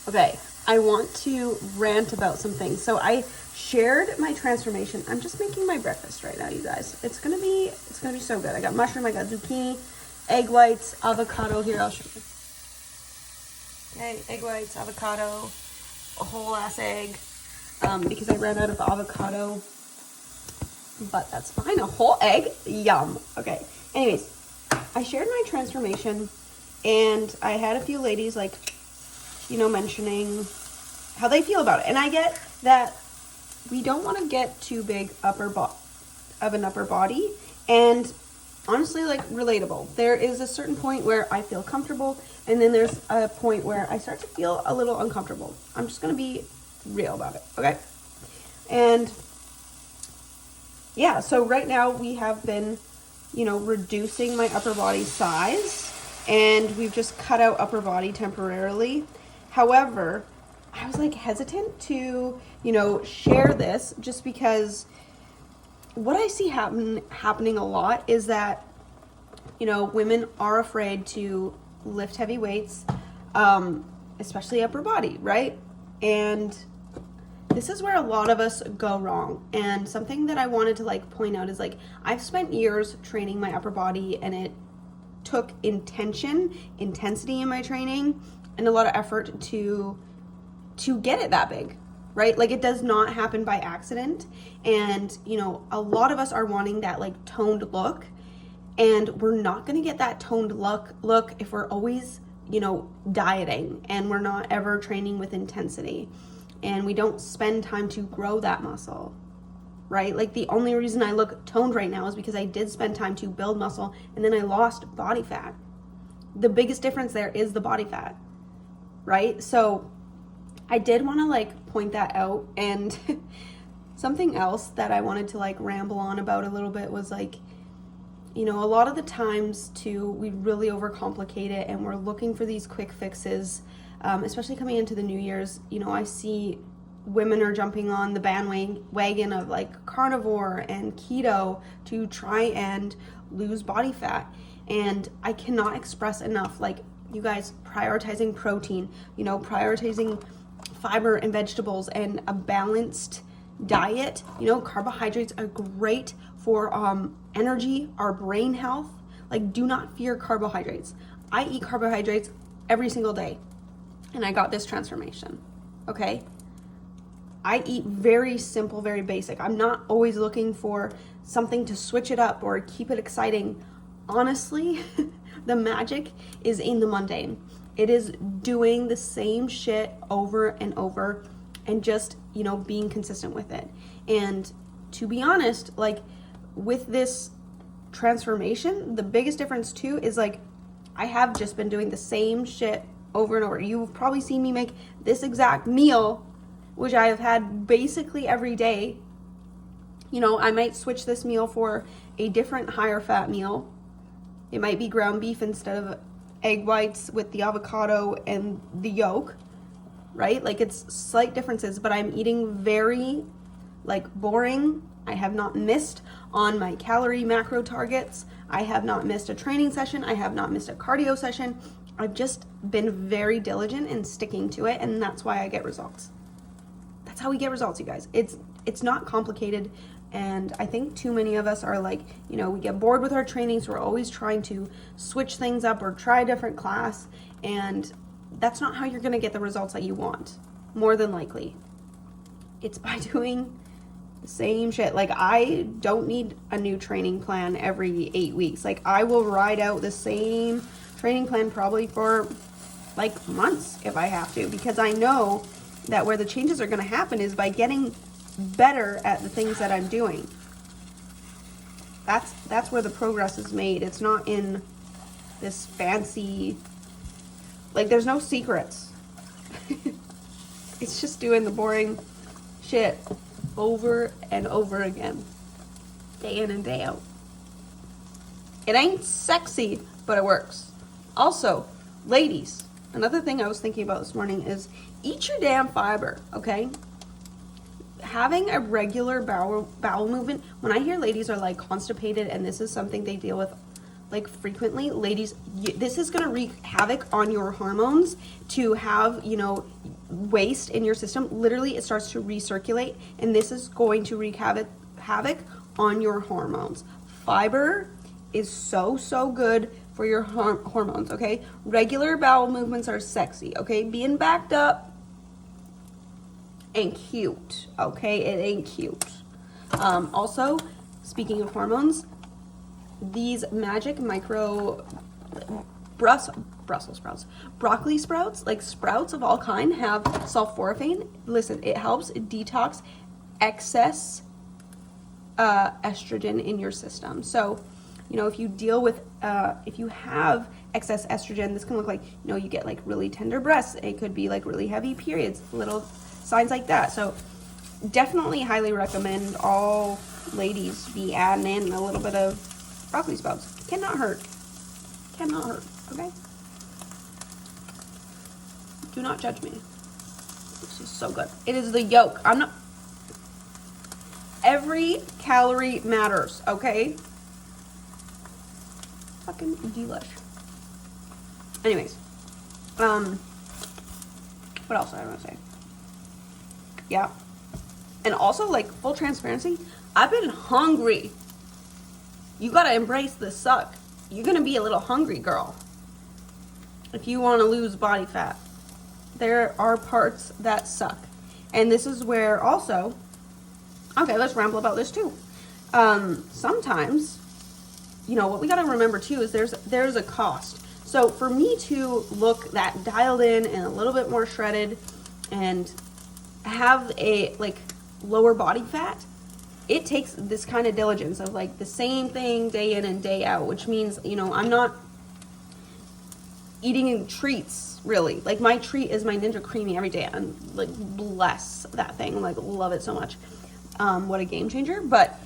Okay, I want to rant about some things. So I shared my transformation. I'm just making my breakfast right now, you guys. It's gonna be so good. I got mushroom, I got zucchini, egg whites, avocado. Here, I'll show you. Okay, egg whites, avocado, a whole ass egg, because I ran out of avocado, but that's fine. A whole egg, yum. Okay, anyways, I shared my transformation, and I had a few ladies like, mentioning how they feel about it. And I get that we don't want to get too big of an upper body, and honestly, like, relatable. There is a certain point where I feel comfortable, and then there's a point where I start to feel a little uncomfortable. I'm just going to be real about it, okay? And yeah, so right now we have been, reducing my upper body size, and we've just cut out upper body temporarily. However, I was like hesitant to, share this, just because what I see happening a lot is that, women are afraid to lift heavy weights, especially upper body, right? And this is where a lot of us go wrong. And something that I wanted to point out is I've spent years training my upper body, and it took intensity in my training and a lot of effort to get it that big, right? It does not happen by accident. And, a lot of us are wanting that toned look, and we're not going to get that toned look if we're always, dieting, and we're not ever training with intensity, and we don't spend time to grow that muscle, right? The only reason I look toned right now is because I did spend time to build muscle, and then I lost body fat. The biggest difference there is the body fat, right? So I did want to point that out. And something else that I wanted to ramble on about a little bit was a lot of the times too, we really overcomplicate it, and we're looking for these quick fixes, especially coming into the New Year's. I see women are jumping on the bandwagon of carnivore and keto to try and lose body fat. And I cannot express enough, you guys, prioritizing protein, prioritizing fiber and vegetables and a balanced diet. Carbohydrates are great for energy, our brain health. Do not fear carbohydrates. I eat carbohydrates every single day, and I got this transformation, okay? I eat very simple, very basic. I'm not always looking for something to switch it up or keep it exciting. Honestly, the magic is in the mundane. It is doing the same shit over and over, and just, being consistent with it. And to be honest, with this transformation, the biggest difference too is I have just been doing the same shit over and over. You've probably seen me make this exact meal, which I have had basically every day. I might switch this meal for a different higher fat meal. It might be ground beef instead of egg whites with the avocado and the yolk, right? It's slight differences, but I'm eating very boring. I have not missed on my calorie macro targets. I have not missed a training session. I have not missed a cardio session. I've just been very diligent in sticking to it, and that's why I get results. That's how we get results, you guys. It's not complicated. And I think too many of us are we get bored with our training, so we're always trying to switch things up or try a different class, and that's not how you're going to get the results that you want, more than likely. It's by doing the same shit. I don't need a new training plan every 8 weeks. I will ride out the same training plan probably for months if I have to, because I know that where the changes are going to happen is by getting better at the things that I'm doing. That's where the progress is made. It's not in this fancy, there's no secrets. It's just doing the boring shit over and over again, day in and day out. It ain't sexy, but it works. Also, ladies, another thing I was thinking about this morning is eat your damn fiber, okay? Having a regular bowel movement. When I hear ladies are constipated, and this is something they deal with frequently, ladies, this is going to wreak havoc on your hormones to have waste in your system, literally it starts to recirculate, and this is going to wreak havoc on your hormones. Fiber is so good for your hormones, okay? Regular bowel movements are sexy, okay? Being backed up ain't cute, okay? It ain't cute. Also, speaking of hormones, these magic micro Brussels sprouts, broccoli sprouts, like sprouts of all kind, have sulforaphane. Listen, it helps detox excess estrogen in your system. So, you know, if you deal with, if you have excess estrogen, this can look like, you know, you get like really tender breasts. It could be like really heavy periods, little signs like that. So definitely highly recommend all ladies be adding in a little bit of broccoli sprouts. Cannot hurt. Cannot hurt, okay? Do not judge me. This is so good. It is the yolk. I'm not... Every calorie matters, okay? Fucking delish. Anyways. What else did I want to say? Yeah. And also, like, full transparency, I've been hungry. You gotta embrace the suck. You're gonna be a little hungry, girl. If you want to lose body fat. There are parts that suck. And this is where also, okay, let's ramble about this too. Sometimes, you know, what we gotta remember too is there's a cost. So for me to look that dialed in and a little bit more shredded and have a like lower body fat, it takes this kind of diligence of like the same thing day in and day out, which means, you know, I'm not eating treats really. Like my treat is my Ninja Creamy every day. I'm like, bless that thing, like love it so much. What a game changer. But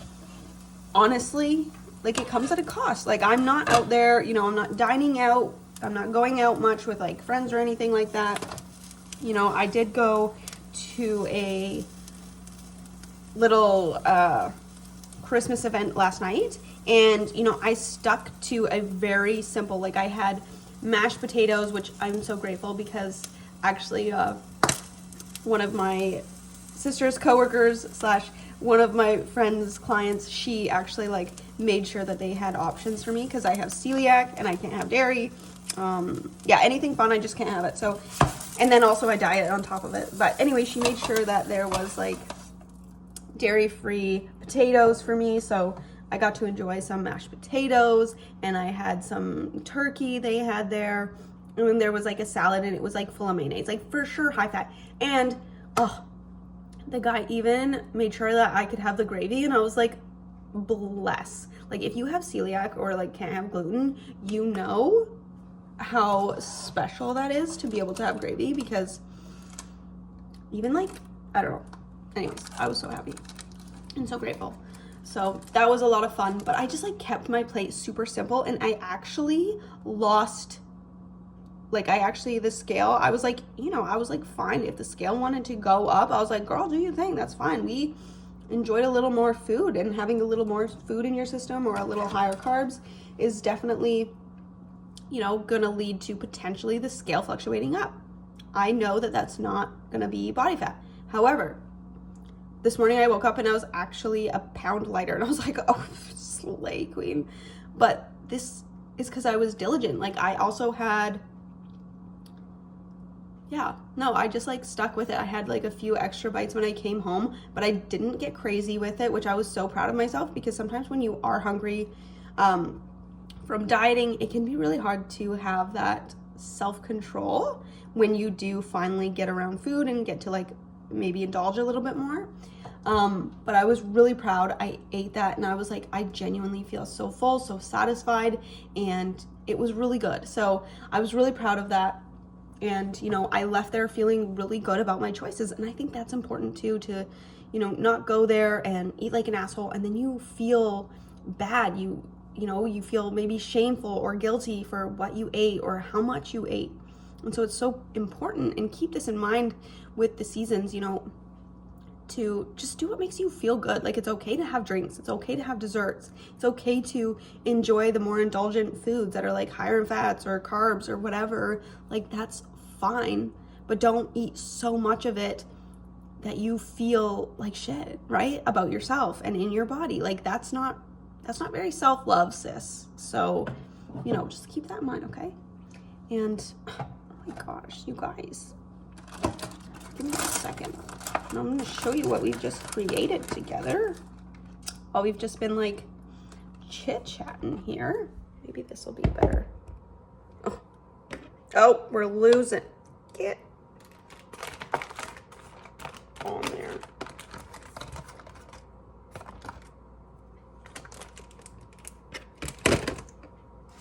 honestly, like it comes at a cost. Like I'm not out there, you know, I'm not dining out. I'm not going out much with like friends or anything like that. You know, I did go to a little Christmas event last night, and you know, I stuck to a very simple, like I had mashed potatoes, which I'm so grateful because actually one of my sister's coworkers slash one of my friend's clients, she actually like made sure that they had options for me because I have celiac and I can't have dairy. Yeah, anything fun, I just can't have it. So, and then also I diet on top of it. But anyway, she made sure that there was like dairy-free potatoes for me, so I got to enjoy some mashed potatoes, and I had some turkey they had there, and then there was like a salad, and it was like full of mayonnaise, like for sure high fat. And oh, the guy even made sure that I could have the gravy, and I was like, bless. Like if you have celiac or like can't have gluten, you know how special that is to be able to have gravy, because even like, I don't know. Anyways, I was so happy and so grateful. So that was a lot of fun, but I just like kept my plate super simple, and I actually lost, like the scale, I was like, you know, I was like, fine, if the scale wanted to go up, I was like, girl, do your thing, that's fine. We enjoyed a little more food, and having a little more food in your system or a little higher carbs is definitely, you know, gonna lead to potentially the scale fluctuating up. I know that that's not gonna be body fat. However, this morning I woke up and I was actually a pound lighter, and I was like, oh, slay queen. But this is because I was diligent. Like I also had, yeah, no, I just like stuck with it. I had like a few extra bites when I came home, but I didn't get crazy with it, which I was so proud of myself, because sometimes when you are hungry from dieting, it can be really hard to have that self-control when you do finally get around food and get to like maybe indulge a little bit more. But I was really proud. I ate that and I was like, I genuinely feel so full, so satisfied, and it was really good. So I was really proud of that. And, you know, I left there feeling really good about my choices. And I think that's important too, to, you know, not go there and eat like an asshole and then you feel bad. You know, you feel maybe shameful or guilty for what you ate or how much you ate. And so it's so important, and keep this in mind with the seasons, you know, to just do what makes you feel good. Like it's okay to have drinks. It's okay to have desserts. It's okay to enjoy the more indulgent foods that are like higher in fats or carbs or whatever. Like that's fine. but don't eat so much of it that you feel like shit, right? About yourself and in your body. Like that's not very self-love, sis. So, you know, just keep that in mind, okay? And oh my gosh, you guys, give me a second. And I'm gonna show you what we've just created together. Oh, we've just been like chit-chatting here. Maybe this will be better. Oh, we're losing. Get on there.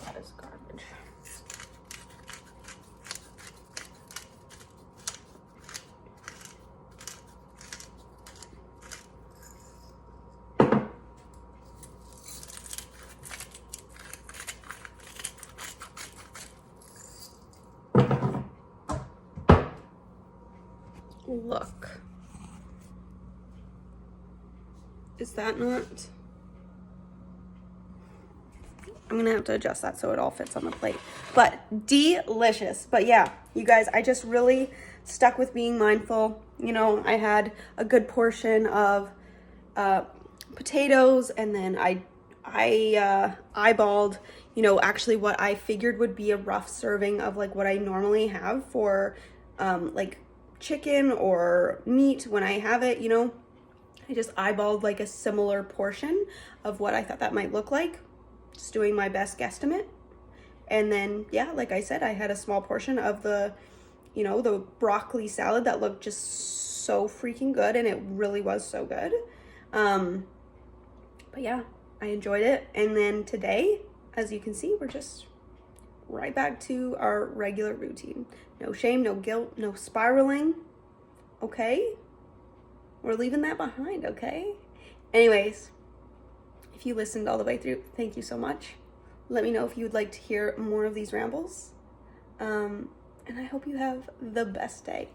That is garbage. Look. Is that not? I'm gonna have to adjust that so it all fits on the plate. But delicious. But yeah, you guys, I just really stuck with being mindful. You know, I had a good portion of potatoes, and then I eyeballed, you know, actually what I figured would be a rough serving of like what I normally have for like chicken or meat when I have it, you know. I just eyeballed like a similar portion of what I thought that might look like, just doing my best guesstimate. And then, yeah, like I said, I had a small portion of the, you know, the broccoli salad that looked just so freaking good, and it really was so good. But yeah, I enjoyed it. And then today, as you can see, we're just right back to our regular routine. No shame, no guilt, no spiraling. Okay? We're leaving that behind, okay? Anyways, if you listened all the way through, thank you so much. Let me know if you would like to hear more of these rambles. And I hope you have the best day.